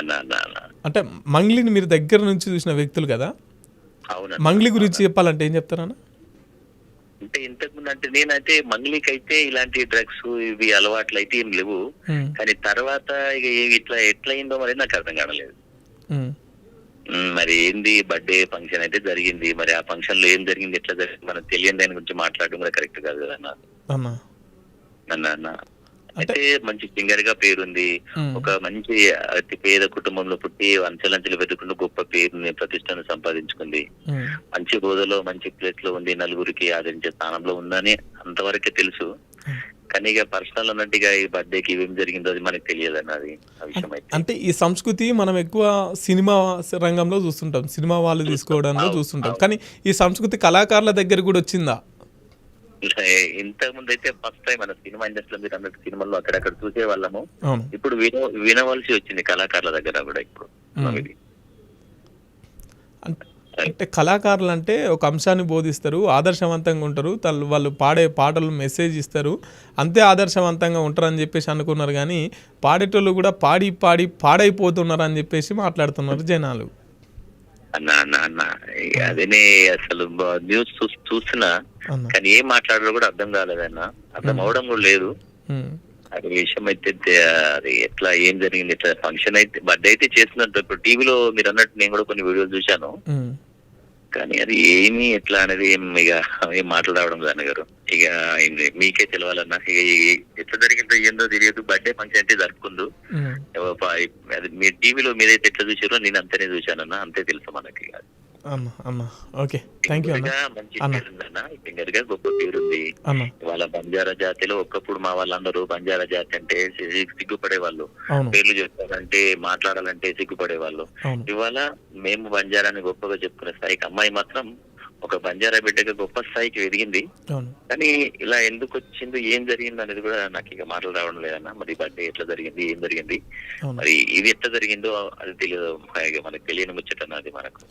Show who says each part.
Speaker 1: అన్న అన్న అన్న
Speaker 2: అంటే మంగ్లీని మీరు దగ్గర నుంచి చూసిన వ్యక్తులు కదా,
Speaker 1: అవునన్న
Speaker 2: మంగ్లీ గురించి
Speaker 1: అవునన్న.
Speaker 2: చెప్పాలంటే ఏం చెప్తారన్న?
Speaker 1: అంటే ఇంతకుముందు అంటే నేనైతే మంగ్లీకి అయితే ఇలాంటి డ్రగ్స్ ఇవి అలవాట్లు అయితే ఏం లేవు.
Speaker 2: ఉమ్,
Speaker 1: కానీ తర్వాత ఇక ఇట్లా ఎట్లయిందో మరి నాకు అర్థం కావలేదు.
Speaker 2: ఉమ్,
Speaker 1: మరి ఏంది బర్త్డే ఫంక్షన్ అయితే జరిగింది. మరి ఆ ఫంక్షన్ లో ఏం జరిగింది, ఎట్లా జరిగింది మనకు తెలియని దాని గురించి మాట్లాడడం కూడా కరెక్ట్ కాదు కదా అన్న.
Speaker 2: అన్న
Speaker 1: అన్న అన్న
Speaker 2: అంటే
Speaker 1: అయితే మంచి సింగర్ గా పేరుంది.
Speaker 2: ఉమ్,
Speaker 1: ఒక మంచి అతి పేద కుటుంబంలో పుట్టి అంచెలంచెలు వెతుకుంటూ గొప్ప పేరుని ప్రతిష్టను సంపాదించుకుంది.
Speaker 2: ఉమ్,
Speaker 1: మంచి హోదాలో మంచి ప్లేస్ లో ఉంది, నలుగురికి ఆదరించే స్థానంలో ఉందని అంతవరకే తెలుసు.
Speaker 2: ఉమ్.
Speaker 1: కానీ ఇక పర్సనల్ అన్నట్టుగా ఈ బర్త్డేకి ఏం జరిగిందో అది మనకు తెలియదు అన్నది ఆ విషయం అయితే.
Speaker 2: అంటే ఈ సంస్కృతి మనం ఎక్కువ సినిమా రంగంలో చూస్తుంటాం, సినిమా వాళ్ళు తీసుకోవడంలో
Speaker 1: అవును,
Speaker 2: చూస్తుంటాం.
Speaker 1: అవును.
Speaker 2: కానీ ఈ సంస్కృతి కళాకారుల దగ్గర కూడా వచ్చిందా?
Speaker 1: ఇంతకు ముందు అయితే ఫస్ట్ టైం మన సినిమా ఇండస్ట్రీలో మీరు అన్నట్టు సినిమాల్లో అక్కడక్కడ చూసే వాళ్ళము.
Speaker 2: అవును.
Speaker 1: ఇప్పుడు వినవలసి వచ్చింది కళాకారుల దగ్గర కూడా ఇప్పుడు
Speaker 2: ఉమ్.
Speaker 1: ఇది.
Speaker 2: అంటే కళాకారులు అంటే ఒక అంశాన్ని బోధిస్తారు, ఆదర్శవంతంగా ఉంటారు, వాళ్ళు పాడే పాటలు మెసేజ్ ఇస్తారు, అంతే ఆదర్శవంతంగా ఉంటారని చెప్పేసి అనుకున్నారు. కానీ పాడేటోళ్ళు కూడా పాడి పాడి పాడైపోతున్నారు అని చెప్పేసి మాట్లాడుతున్నారు జనాలు.
Speaker 1: అన్న అన్న అన్న అదేనే అసలు న్యూస్ చూస్తున్నా,
Speaker 2: అన్న
Speaker 1: కానీ ఏం మాట్లాడాలో కూడా అర్థం కాలేదన్న. అర్థం అవడం కూడా లేదు.
Speaker 2: ఉమ్,
Speaker 1: అది విషయం అయితే అది ఎట్లా ఏం జరిగింది, ఇట్లా ఫంక్షన్ అయితే బర్త్డే అయితే చేస్తున్నట్టు ఇప్పుడు టీవీలో మీరు అన్నట్టు నేను కూడా కొన్ని వీడియోలు చూశాను.
Speaker 2: ఉమ్,
Speaker 1: కానీ అది ఏమి ఎట్లా అనేది ఏం మాట్లాడడం దానిగారు. ఇక మీకే తెలవాలన్నా ఇక ఎట్లా జరిగిందో ఏందో తెలియదు. బర్త్డే ఫంక్షన్ అయితే జరుపుకుందు.
Speaker 2: ఉమ్.
Speaker 1: అది మీ టీవీలో మీరైతే ఎట్లా చూసారో నేను అంతనే చూశానన్నా, అంతే తెలుసు మనకి.
Speaker 2: అన్న అన్న ఓకే, థ్యాంక్ యూ అన్న.
Speaker 1: మంచి
Speaker 2: అన్న.
Speaker 1: పేరుందన్న, సింగర్ గా గొప్ప పేరుంది.
Speaker 2: అన్న
Speaker 1: ఇవాళ బంజారా జాతిలో ఒకప్పుడు మా వాళ్ళందరూ బంజారా జాతి అంటే సిగ్గుపడే వాళ్ళు.
Speaker 2: అవును,
Speaker 1: పేర్లు చెప్పాలంటే మాట్లాడాలంటే సిగ్గుపడే వాళ్ళు.
Speaker 2: అవును,
Speaker 1: ఇవాళ మేము బంజారాని గొప్పగా చెప్పుకునే స్థాయికి అమ్మాయి మాత్రం ఒక బంజారా బిడ్డగా గొప్ప స్థాయికి ఎదిగింది.
Speaker 2: అవును.
Speaker 1: కానీ ఇలా ఎందుకు వచ్చిందో ఏం జరిగింది అనేది కూడా నాకు ఇక మాటలు రావడం లేదన్న. మరి బర్త్డే ఎట్లా జరిగింది, ఏం జరిగింది,
Speaker 2: అవును.
Speaker 1: మరి ఇది ఎట్లా జరిగిందో అది తెలియదు. మనకు తెలియని ముచ్చట అది మనకు.